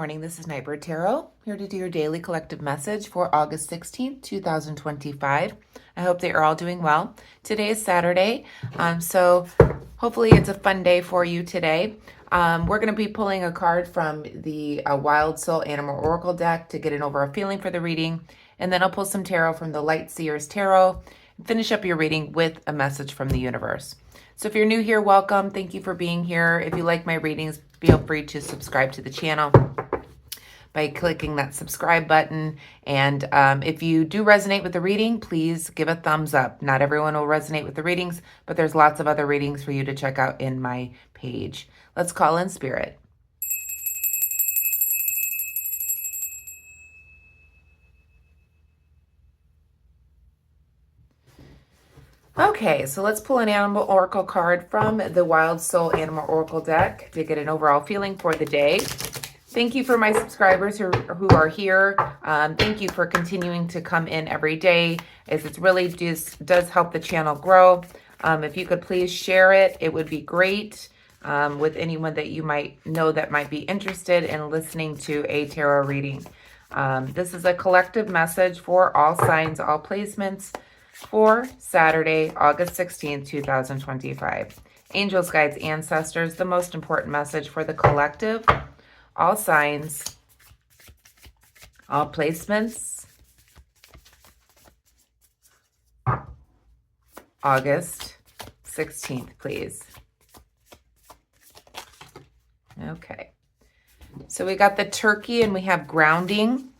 morning. This is Nightbird Tarot, here to do your daily collective message for August 16th, 2025. I hope that you're all doing well. Today is Saturday, so hopefully it's a fun day for you today. We're going to be pulling a card from the Wild Soul Animal Oracle deck to get an overall feeling for the reading, and then I'll pull some tarot from the Light Seers Tarot and finish up your reading with a message from the universe. So if you're new here, welcome. Thank you for being here. If you like my readings, feel free to subscribe to the channel by clicking that subscribe button. And if you do resonate with the reading, please give a thumbs up. Not everyone will resonate with the readings, but there's lots of other readings for you to check out in my page. Let's call in spirit. Okay, so let's pull an Animal Oracle card from the Wild Soul Animal Oracle deck to get an overall feeling for the day. Thank you for my subscribers who are here. Thank you for continuing to come in every day, as it really does help the channel grow. If you could please share it, it would be great with anyone that you might know that might be interested in listening to a tarot reading. This is a collective message for all signs, all placements, for Saturday, August 16th, 2025. Angels, guides, ancestors, the most important message for the collective, all signs, all placements, August 16th, please. Okay. So we got the turkey and we have grounding.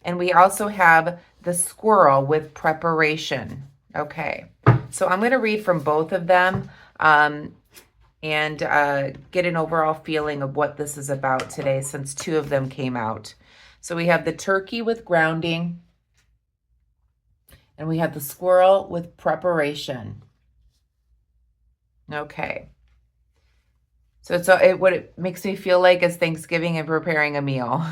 And we also have the squirrel with preparation. Okay, so I'm going to read from both of them and get an overall feeling of what this is about today, since two of them came out. So we have the turkey with grounding, and we have the squirrel with preparation. Okay. So what it makes me feel like is Thanksgiving and preparing a meal.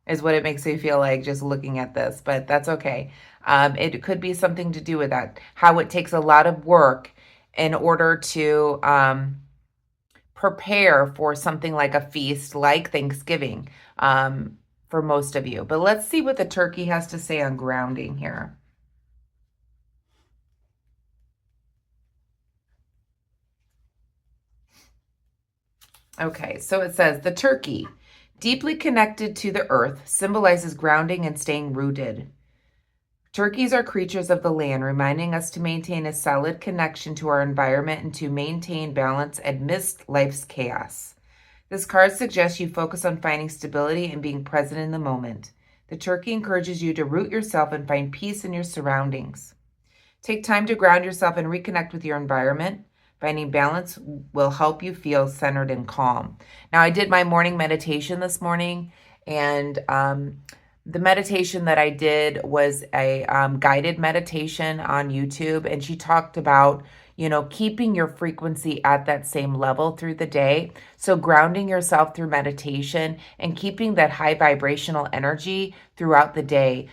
Is what it makes me feel like just looking at this, but that's okay. It could be something to do with that, how it takes a lot of work in order to prepare for something like a feast like Thanksgiving for most of you. But let's see what the turkey has to say on grounding here. Okay, so it says the turkey, deeply connected to the earth, symbolizes grounding and staying rooted. Turkeys are creatures of the land, reminding us to maintain a solid connection to our environment and to maintain balance amidst life's chaos. This card suggests you focus on finding stability and being present in the moment. The turkey encourages you to root yourself and find peace in your surroundings. Take time to ground yourself and reconnect with your environment. Finding balance will help you feel centered and calm. Now, I did my morning meditation this morning, and the meditation that I did was a guided meditation on YouTube, and she talked about, keeping your frequency at that same level through the day. So grounding yourself through meditation and keeping that high vibrational energy throughout the day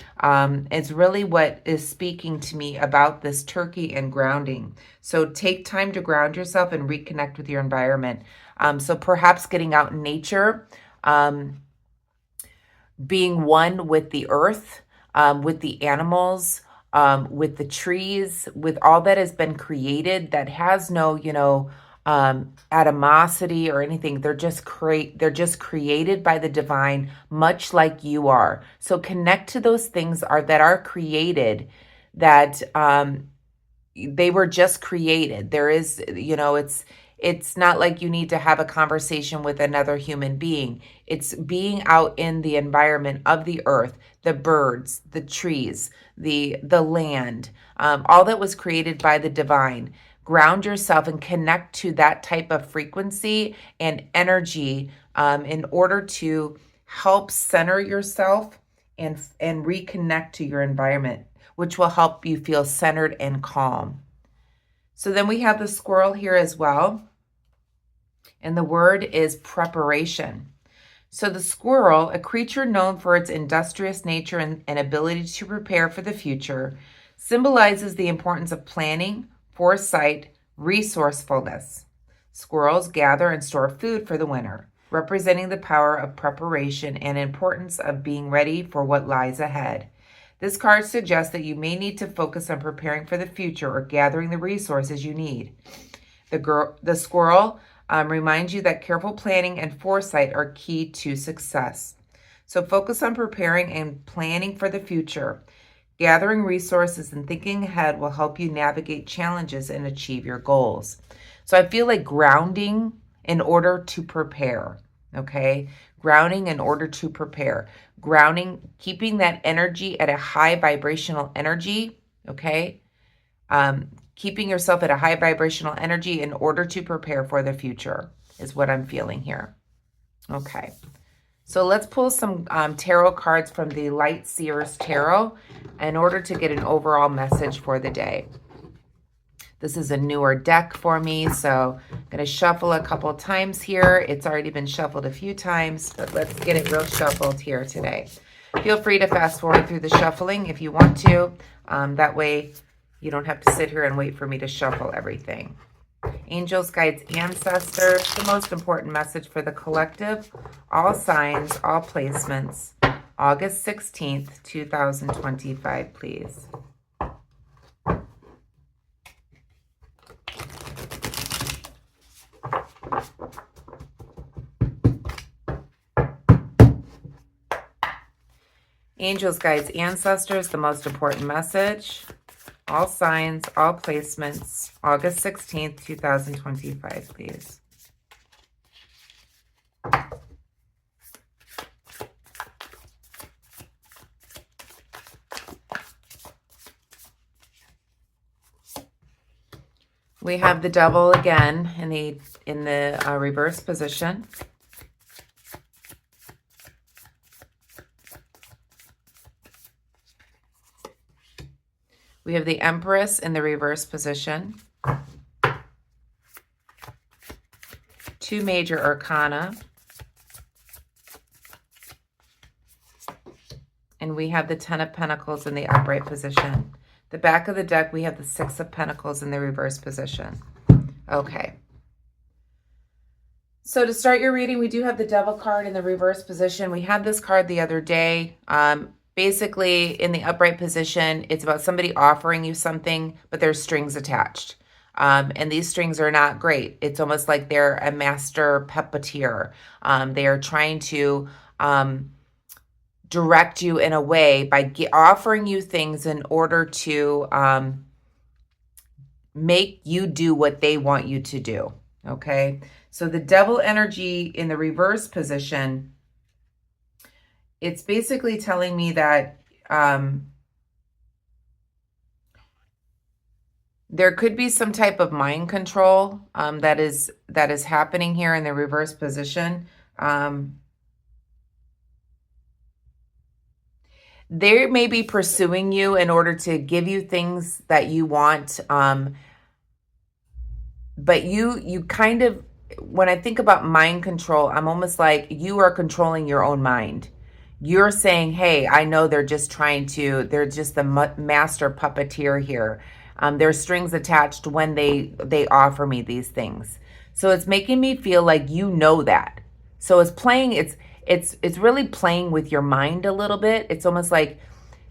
is really what is speaking to me about this turkey and grounding. So take time to ground yourself and reconnect with your environment. So perhaps getting out in nature, being one with the earth, with the animals, with the trees, with all that has been created that has no, animosity or anything. They're just created by the divine, much like you are. So connect to those things that are created, that they were just created. There is, it's not like you need to have a conversation with another human being. It's being out in the environment of the earth, the birds, the trees, the land, all that was created by the divine. Ground yourself and connect to that type of frequency and energy in order to help center yourself and reconnect to your environment, which will help you feel centered and calm. So then we have the squirrel here as well. And the word is preparation. So the squirrel, a creature known for its industrious nature and ability to prepare for the future, symbolizes the importance of planning, foresight, resourcefulness. Squirrels gather and store food for the winter. representing the power of preparation and importance of being ready for what lies ahead. This card suggests that you may need to focus on preparing for the future or gathering the resources you need. The squirrel reminds you that careful planning and foresight are key to success. So focus on preparing and planning for the future. Gathering resources and thinking ahead will help you navigate challenges and achieve your goals. So I feel like grounding in order to prepare, okay? Grounding in order to prepare. Grounding, keeping that energy at a high vibrational energy, okay? Keeping yourself at a high vibrational energy in order to prepare for the future is what I'm feeling here. Okay. So let's pull some tarot cards from the Light Seers Tarot in order to get an overall message for the day. This is a newer deck for me, so I'm going to shuffle a couple times here. It's already been shuffled a few times, but let's get it real shuffled here today. Feel free to fast forward through the shuffling if you want to. That way you don't have to sit here and wait for me to shuffle everything. Angels, guides, ancestors, the most important message for the collective, all signs, all placements, August 16th, 2025, please. Angels, guides, ancestors, the most important message, all signs, all placements, August 16th, 2025, please. We have the Devil again in the reverse position. We have the Empress in the reverse position. Two major arcana. And we have the Ten of Pentacles in the upright position. The back of the deck, we have the Six of Pentacles in the reverse position. Okay. So to start your reading, we do have the Devil card in the reverse position. We had this card the other day. Basically, in the upright position, it's about somebody offering you something, but there's strings attached. And these strings are not great. It's almost like they're a master puppeteer. They are trying to direct you in a way by offering you things in order to make you do what they want you to do. Okay? So the Devil energy in the reverse position, it's basically telling me that there could be some type of mind control that is happening here in the reverse position. They may be pursuing you in order to give you things that you want, but you kind of, when I think about mind control, I'm almost like you are controlling your own mind. You're saying, hey, I know they're just they're just the master puppeteer here. There's strings attached when they offer me these things. So it's making me feel like you know that. So it's playing, it's really playing with your mind a little bit. It's almost like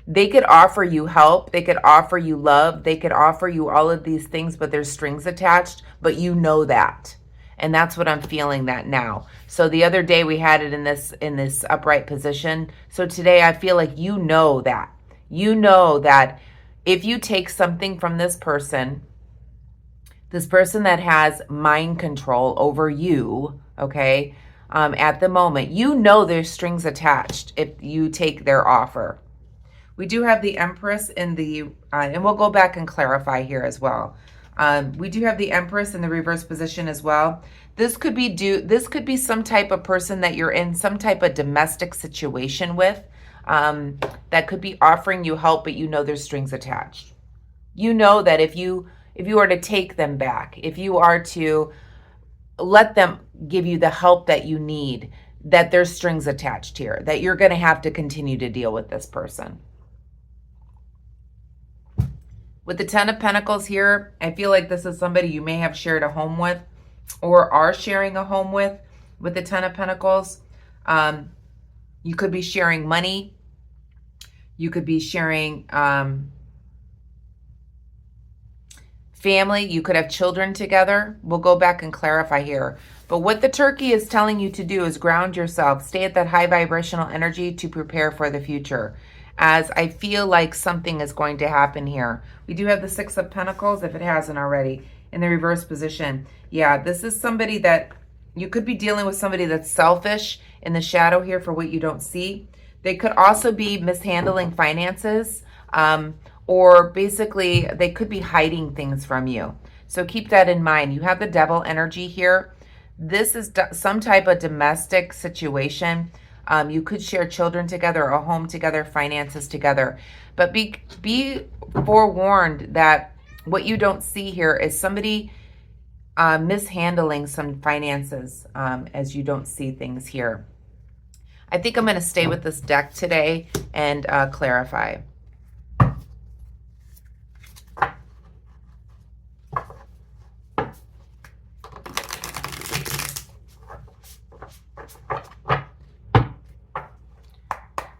they could offer you help. They could offer you love. They could offer you all of these things, but there's strings attached, but you know that. And that's what I'm feeling that now. So the other day we had it in this upright position. So today I feel like you know that. You know that if you take something from this person that has mind control over you, okay, at the moment, you know there's strings attached if you take their offer. We do have the Empress in the, and we'll go back and clarify here as well. We do have the Empress in the reverse position as well. This could be some type of person that you're in some type of domestic situation with, that could be offering you help, but you know there's strings attached. You know that if you are to take them back, if you are to let them give you the help that you need, that there's strings attached here, that you're going to have to continue to deal with this person. With the Ten of Pentacles here, I feel like this is somebody you may have shared a home with or are sharing a home with, with the Ten of Pentacles. You could be sharing money. You could be sharing family. You could have children together. We'll go back and clarify here. But what the turkey is telling you to do is ground yourself. Stay at that high vibrational energy to prepare for the future. As I feel like something is going to happen here. We do have the Six of Pentacles, if it hasn't already, in the reverse position. Yeah, this is somebody that you could be dealing with, somebody that's selfish in the shadow here for what you don't see. They could also be mishandling finances, or basically they could be hiding things from you. So keep that in mind. You have the Devil energy here. This is some type of domestic situation. You could share children together, a home together, finances together. But be forewarned that what you don't see here is somebody mishandling some finances, as you don't see things here. I think I'm going to stay with this deck today and clarify.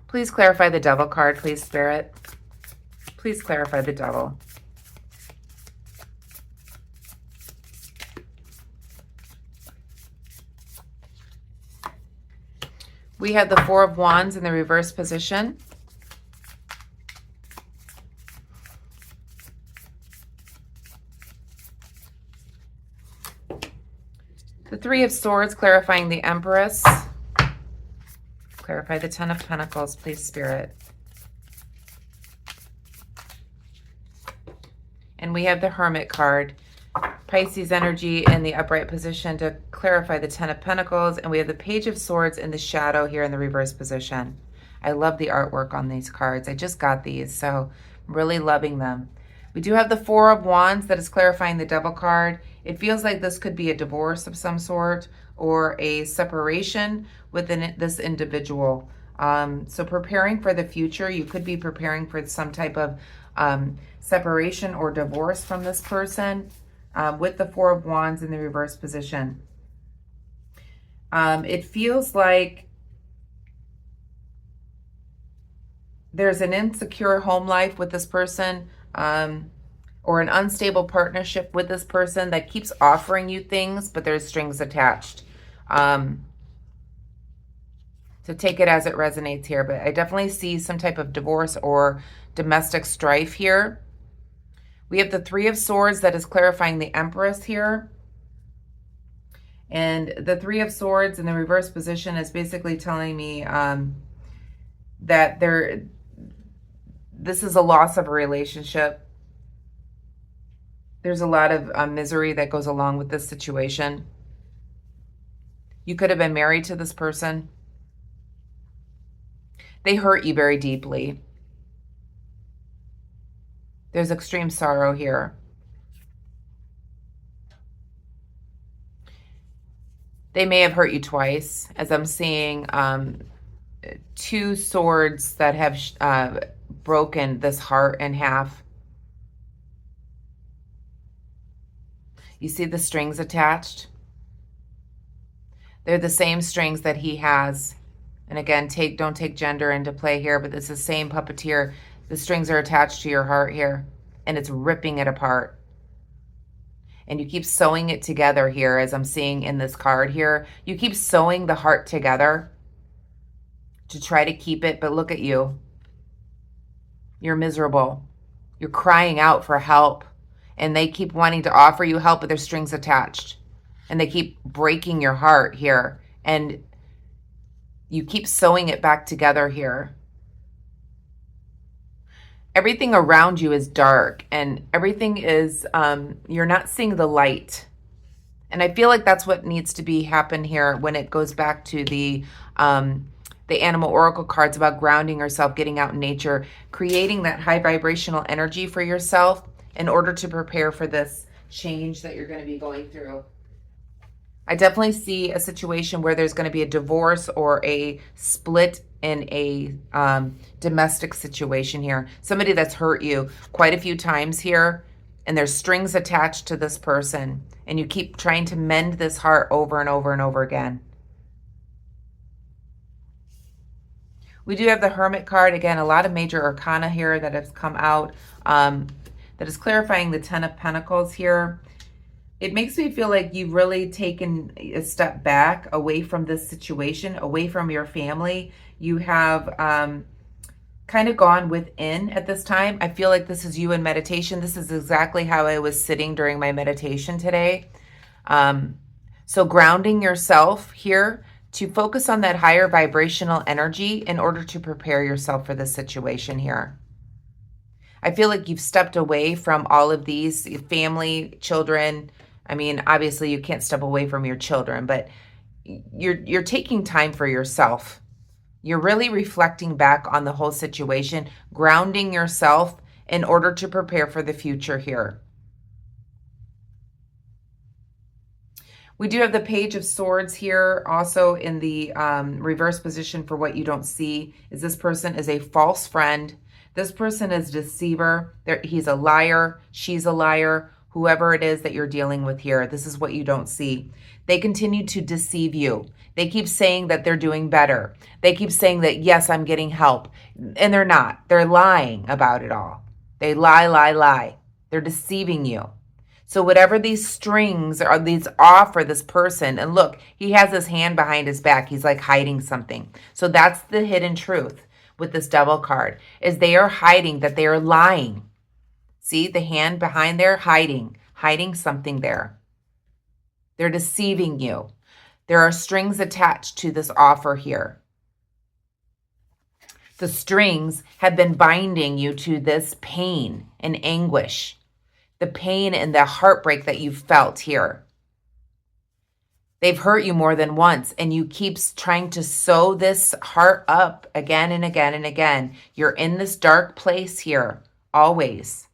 Please clarify the Devil card, please, Spirit. Please clarify the Devil. We have the Four of Wands in the reverse position. The Three of Swords, clarifying the Empress. Clarify the Ten of Pentacles, please, Spirit. And we have the Hermit card. Pisces energy in the upright position to clarify the Ten of Pentacles. And we have the Page of Swords in the shadow here in the reverse position. I love the artwork on these cards. I just got these, so I'm really loving them. We do have the Four of Wands that is clarifying the Devil card. It feels like this could be a divorce of some sort or a separation within this individual. So preparing for the future, you could be preparing for some type of separation or divorce from this person with the Four of Wands in the reverse position. It feels like there's an insecure home life with this person, or an unstable partnership with this person that keeps offering you things, but there's strings attached. So take it as it resonates here, but I definitely see some type of divorce or domestic strife here. We have the Three of Swords that is clarifying the Empress here. And the Three of Swords in the reverse position is basically telling me that this is a loss of a relationship. There's a lot of misery that goes along with this situation. You could have been married to this person. They hurt you very deeply. There's extreme sorrow here. They may have hurt you twice, as I'm seeing two swords that have broken this heart in half. You see the strings attached? They're the same strings that he has. And again, don't take gender into play here, but it's the same puppeteer. The strings are attached to your heart here, and it's ripping it apart. And you keep sewing it together here, as I'm seeing in this card here. You keep sewing the heart together to try to keep it, but look at you. You're miserable. You're crying out for help, and they keep wanting to offer you help, but there's strings attached. And they keep breaking your heart here, and you keep sewing it back together here. Everything around you is dark, and everything is, you're not seeing the light. And I feel like that's what needs to happen here when it goes back to the Animal Oracle cards about grounding yourself, getting out in nature, creating that high vibrational energy for yourself in order to prepare for this change that you're going to be going through. I definitely see a situation where there's going to be a divorce or a split in a domestic situation here. Somebody that's hurt you quite a few times here, and there's strings attached to this person, and you keep trying to mend this heart over and over and over again. We do have the Hermit card. Again, a lot of major arcana here that has come out that is clarifying the Ten of Pentacles here. It makes me feel like you've really taken a step back away from this situation, away from your family. You have kind of gone within at this time. I feel like this is you in meditation. This is exactly how I was sitting during my meditation today. So grounding yourself here to focus on that higher vibrational energy in order to prepare yourself for this situation here. I feel like you've stepped away from all of these family, children. I mean, obviously you can't step away from your children, but you're taking time for yourself. You're really reflecting back on the whole situation, grounding yourself in order to prepare for the future here. We do have the Page of Swords here also in the reverse position for what you don't see. Is this person is a false friend. This person is a deceiver. He's a liar. She's a liar. Whoever it is that you're dealing with here, this is what you don't see. They continue to deceive you. They keep saying that they're doing better. They keep saying that, yes, I'm getting help. And they're not. They're lying about it all. They lie, lie, lie. They're deceiving you. So whatever these strings are, these are for this person, and look, he has his hand behind his back. He's like hiding something. So that's the hidden truth with this Devil card, is they are hiding, that they are lying. See the hand behind there, hiding something there. They're deceiving you. There are strings attached to this offer here. The strings have been binding you to this pain and anguish. The pain and the heartbreak that you've felt here. They've hurt you more than once, and you keep trying to sew this heart up again and again and again. You're in this dark place here, always.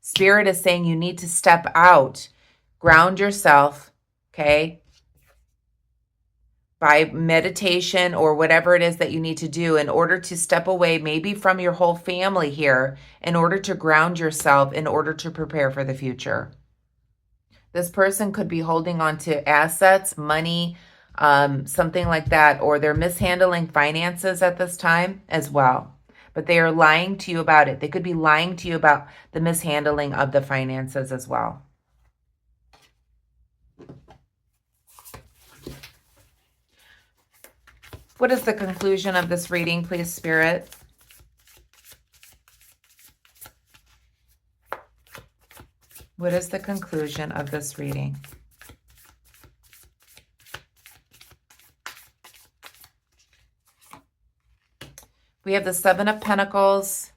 Spirit is saying you need to step out, ground yourself, okay? By meditation or whatever it is that you need to do in order to step away, maybe from your whole family here, in order to ground yourself, in order to prepare for the future. This person could be holding on to assets, money, something like that, or they're mishandling finances at this time as well. But they are lying to you about it. They could be lying to you about the mishandling of the finances as well. What is the conclusion of this reading, please, Spirit? What is the conclusion of this reading? We have the Seven of Pentacles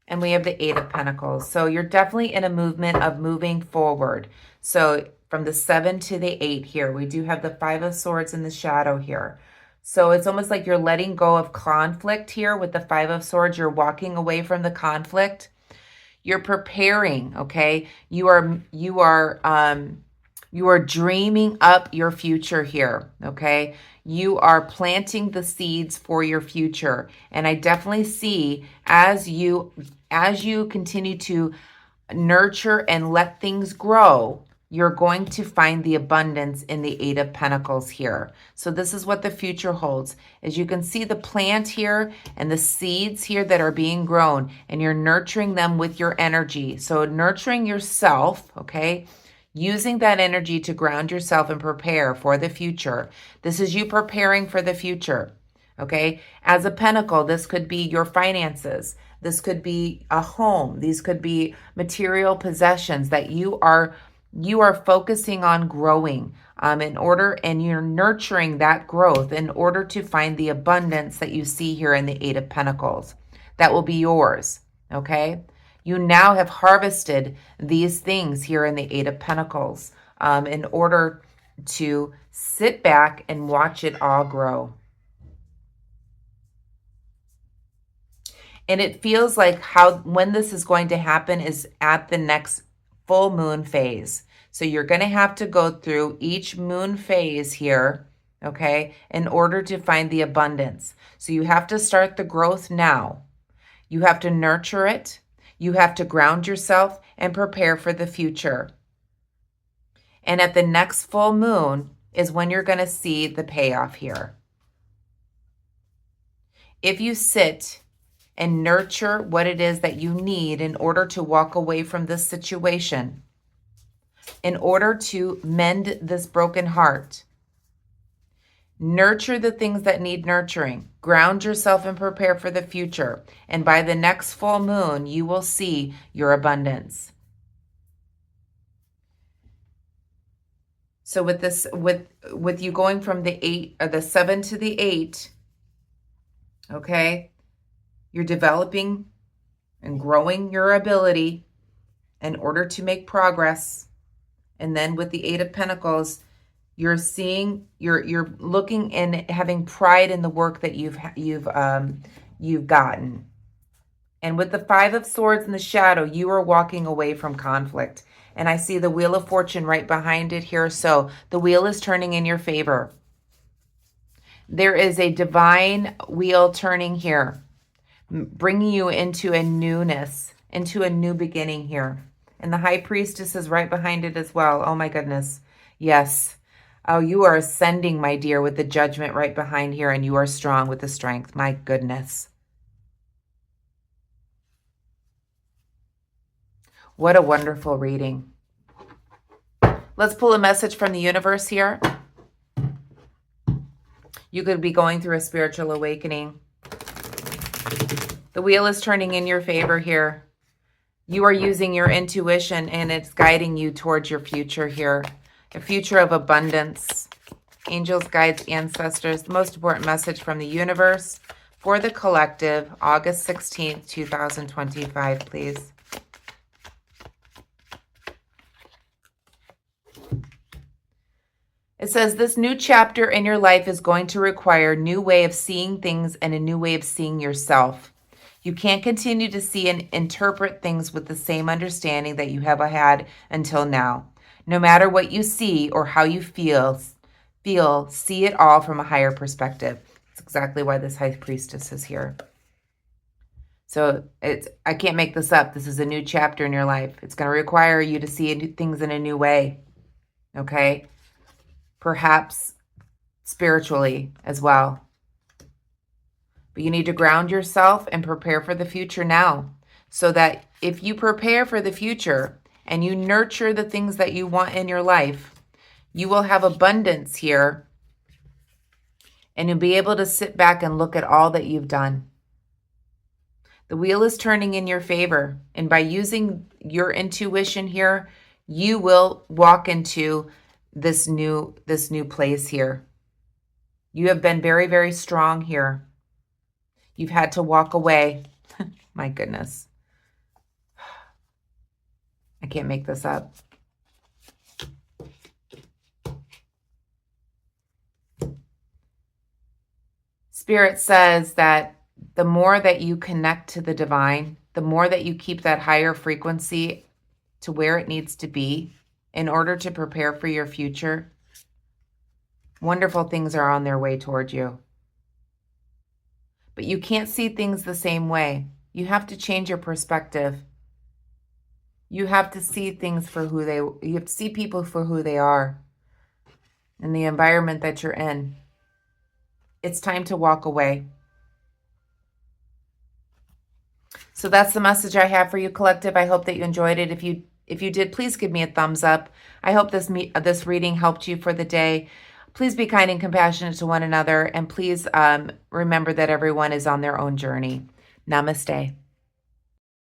and we have the Eight of Pentacles. So you're definitely in a movement of moving forward. So from the 7 to the 8 here, we do have the Five of Swords in the shadow here. So it's almost like you're letting go of conflict here with the Five of Swords. You're walking away from the conflict. You're preparing, okay? You are dreaming up your future here, okay? You are planting the seeds for your future. And I definitely see as you continue to nurture and let things grow, you're going to find the abundance in the Eight of Pentacles here. So this is what the future holds. As you can see the plant here and the seeds here that are being grown, and you're nurturing them with your energy. So nurturing yourself, okay? Using that energy to ground yourself and prepare for the future. This is you preparing for the future, okay? As a pentacle, this could be your finances. This could be a home. These could be material possessions that you are focusing on growing and you're nurturing that growth in order to find the abundance that you see here in the Eight of Pentacles. That will be yours, okay? You now have harvested these things here in the Eight of Pentacles in order to sit back and watch it all grow. And it feels like when this is going to happen is at the next full moon phase. So you're going to have to go through each moon phase here, okay, in order to find the abundance. So you have to start the growth now. You have to nurture it. You have to ground yourself and prepare for the future. And at the next full moon is when you're going to see the payoff here. If you sit and nurture what it is that you need in order to walk away from this situation, in order to mend this broken heart, nurture the things that need nurturing, ground yourself and prepare for the future. And by the next full moon, you will see your abundance. So with this, with you going from the 7 to the 8, okay, you're developing and growing your ability in order to make progress. And then with the 8 of Pentacles, you're seeing, you're looking and having pride in the work that you've gotten. And with the 5 of Swords in the shadow, you are walking away from conflict. And I see the Wheel of Fortune right behind it here. So the wheel is turning in your favor. There is a divine wheel turning here, bringing you into a newness, into a new beginning here. And the High Priestess is right behind it as well. Oh my goodness. Yes. Oh, you are ascending, my dear, with the Judgment right behind here, and you are strong with the Strength. My goodness. What a wonderful reading. Let's pull a message from the universe here. You could be going through a spiritual awakening. The wheel is turning in your favor here. You are using your intuition, and it's guiding you towards your future here. A future of abundance. Angels, guides, ancestors. The most important message from the universe for the collective, August 16th, 2025, please. It says, this new chapter in your life is going to require a new way of seeing things and a new way of seeing yourself. You can't continue to see and interpret things with the same understanding that you have had until now. No matter what you see or how you feel, see it all from a higher perspective. That's exactly why this High Priestess is here. So I can't make this up. This is a new chapter in your life. It's going to require you to see things in a new way. Okay? Perhaps spiritually as well. But you need to ground yourself and prepare for the future now, so that if you prepare for the future and you nurture the things that you want in your life, you will have abundance here, and you'll be able to sit back and look at all that you've done. The wheel is turning in your favor, and by using your intuition here, you will walk into this new place here. You have been very, very strong here. You've had to walk away. My goodness. I can't make this up. Spirit says that the more that you connect to the divine, the more that you keep that higher frequency to where it needs to be in order to prepare for your future, wonderful things are on their way toward you. But you can't see things the same way. You have to change your perspective. You have to see things for you have to see people for who they are and the environment that you're in. It's time to walk away. So that's the message I have for you, collective. I hope that you enjoyed it. If you did, please give me a thumbs up. I hope this reading helped you for the day. Please be kind and compassionate to one another, and please remember that everyone is on their own journey. Namaste.